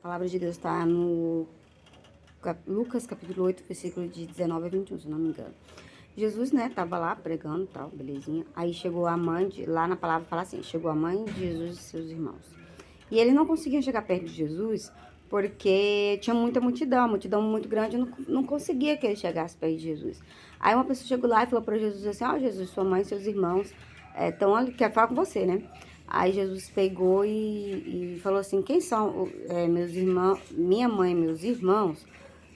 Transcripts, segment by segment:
palavra de Deus está no Lucas capítulo 8, versículo de 19 a 21, se não me engano. Jesus, né, tava lá pregando e tal, belezinha. Aí chegou a mãe, lá na palavra fala assim, chegou a mãe de Jesus e seus irmãos. E eles não conseguiam chegar perto de Jesus porque tinha muita multidão, multidão muito grande, não conseguia que ele chegasse perto de Jesus. Aí uma pessoa chegou lá e falou para Jesus assim, ó, Jesus, sua mãe e seus irmãos estão ali, quer falar com você, né? Aí Jesus pegou e falou assim, quem são meus irmãos, minha mãe e meus irmãos?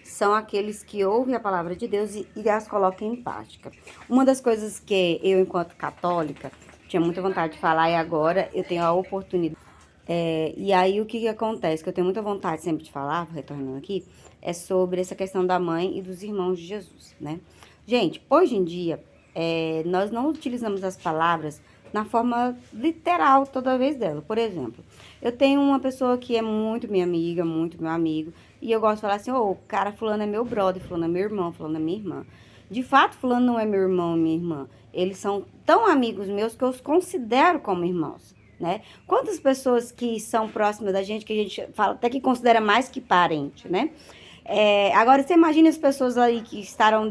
São aqueles que ouvem a palavra de Deus e as colocam em prática. Uma das coisas que eu, enquanto católica, tinha muita vontade de falar e agora eu tenho a oportunidade. E aí o que acontece, que eu tenho muita vontade sempre de falar, retornando aqui, é sobre essa questão da mãe e dos irmãos de Jesus, né? Gente, hoje em dia, nós não utilizamos as palavras na forma literal toda vez dela. Por exemplo, eu tenho uma pessoa que é muito minha amiga, muito meu amigo, e eu gosto de falar assim, cara, fulano é meu brother, fulano é meu irmão, fulano é minha irmã. De fato, fulano não é meu irmão e minha irmã. Eles são tão amigos meus que eu os considero como irmãos, né? Quantas pessoas que são próximas da gente, que a gente fala até que considera mais que parente, né? Agora, você imagina as pessoas aí que estarão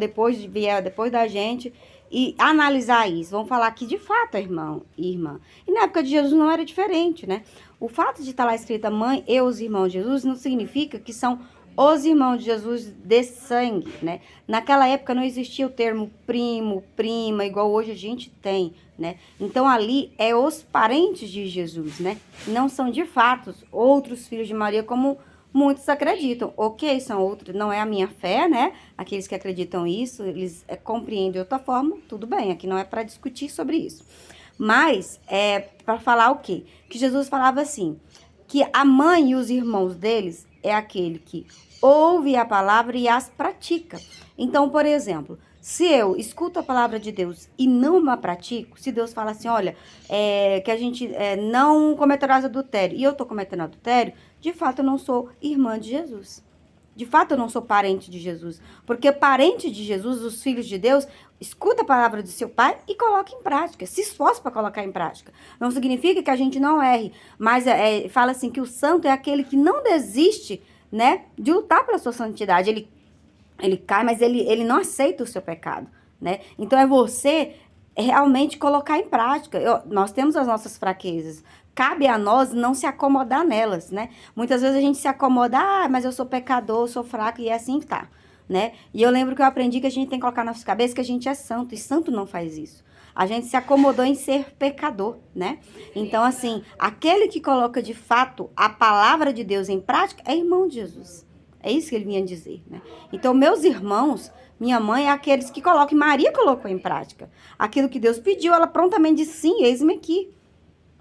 vier depois da gente e analisar isso. Vão falar que de fato é irmão e irmã. E na época de Jesus não era diferente, né? O fato de estar lá escrita mãe e os irmãos de Jesus não significa que são os irmãos de Jesus de sangue, né? Naquela época não existia o termo primo, prima, igual hoje a gente tem, né? Então ali é os parentes de Jesus, né? Não são de fato outros filhos de Maria como muitos acreditam. Ok, são outros, não é a minha fé, né? Aqueles que acreditam isso, eles compreendem de outra forma, tudo bem, aqui não é para discutir sobre isso. Mas é para falar o quê? Que Jesus falava assim, que a mãe e os irmãos deles é aquele que ouve a palavra e as pratica. Então, por exemplo, se eu escuto a palavra de Deus e não a pratico, se Deus fala assim, olha, que a gente não cometerás adultério, e eu estou cometendo adultério, de fato eu não sou irmã de Jesus. De fato eu não sou parente de Jesus. Porque parente de Jesus, os filhos de Deus, escuta a palavra de seu pai e coloca em prática. Se esforça para colocar em prática. Não significa que a gente não erre, mas fala assim que o santo é aquele que não desiste, né, de lutar pela sua santidade. Ele cai, mas ele não aceita o seu pecado, né? Então é você realmente colocar em prática. Nós temos as nossas fraquezas. Cabe a nós não se acomodar nelas, né? Muitas vezes a gente se acomoda, mas eu sou pecador, eu sou fraco, e é assim que tá, né? E eu lembro que eu aprendi que a gente tem que colocar na nossa cabeça que a gente é santo, e santo não faz isso. A gente se acomodou em ser pecador, né? Então, assim, aquele que coloca de fato a palavra de Deus em prática é irmão de Jesus. É isso que ele vinha dizer, né? Então, meus irmãos, minha mãe é aqueles que colocam, e Maria colocou em prática. Aquilo que Deus pediu, ela prontamente disse, sim, eis-me aqui,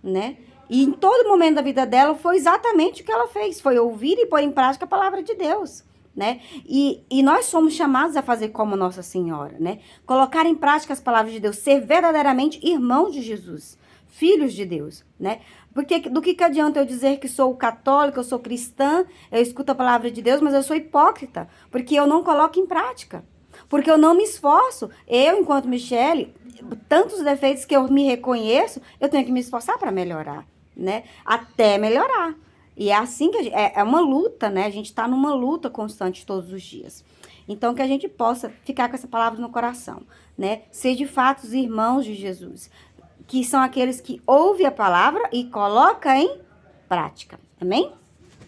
né? E em todo momento da vida dela foi exatamente o que ela fez, foi ouvir e pôr em prática a palavra de Deus, né? E nós somos chamados a fazer como Nossa Senhora, né? Colocar em prática as palavras de Deus, ser verdadeiramente irmãos de Jesus, filhos de Deus, né? Porque do que adianta eu dizer que sou católica, eu sou cristã, eu escuto a palavra de Deus, mas eu sou hipócrita, porque eu não coloco em prática, porque eu não me esforço. Eu, enquanto Michele, tantos defeitos que eu me reconheço, eu tenho que me esforçar para melhorar, né? Até melhorar. E é assim que é uma luta, né? A gente está numa luta constante todos os dias. Então, que a gente possa ficar com essa palavra no coração, né? Ser de fato os irmãos de Jesus, que são aqueles que ouvem a palavra e colocam em prática. Amém?